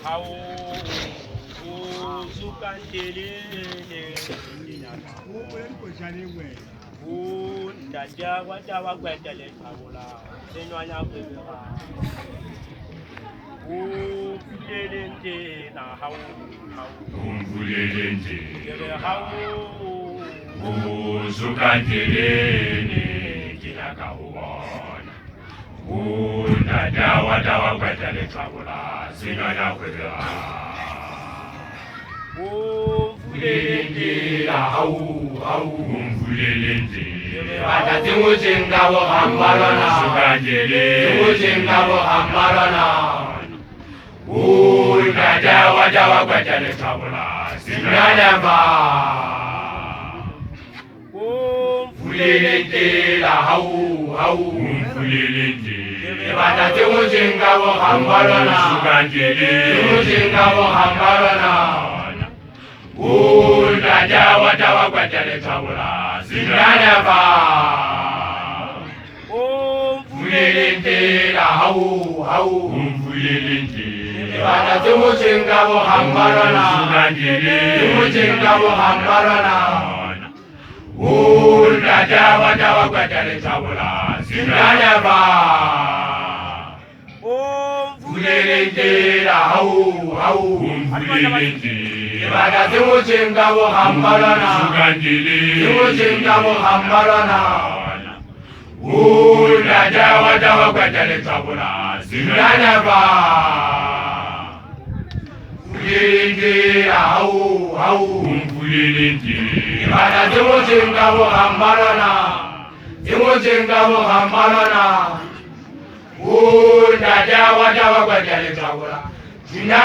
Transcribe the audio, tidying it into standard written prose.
Hau sukan tele daja wada wa gbẹdẹlẹ tawola senu anya gbẹdẹla fulelente na hau fulelente hau sukan tele kinakawona daja wada wa gbẹdẹlẹ tawola senu anya gbẹdẹla fulelente na hau fulelente Pada tingucing kabo hambarona, tingucing kabo hambarona. Dajawa jawa gbẹdẹlẹ tawola Sinada ba. fulelente la hau fulelente. Pada tingucing kabo hambarona, tingucing kabo hambarona. Dajawa jawa gbẹdẹlẹ tawola Sinada ba. fulelente la hau fulelente. Pada tingucing kabo hambarona, tingucing kabo hambarona. Dajawa jawa gbẹdẹlẹ tawola Sinada ba. fulelente la hau fulelente. Pada tingucing kabo hambarona, tingucing kabo hambarona. Dajawa jawa gbẹdẹlẹ tawola Sinada ba. fulelente la hau fulelente. Pada tingucing kabo hambarona, tingucing kabo hambarona. Dajawa jawa gbẹdẹlẹ tawola Sinada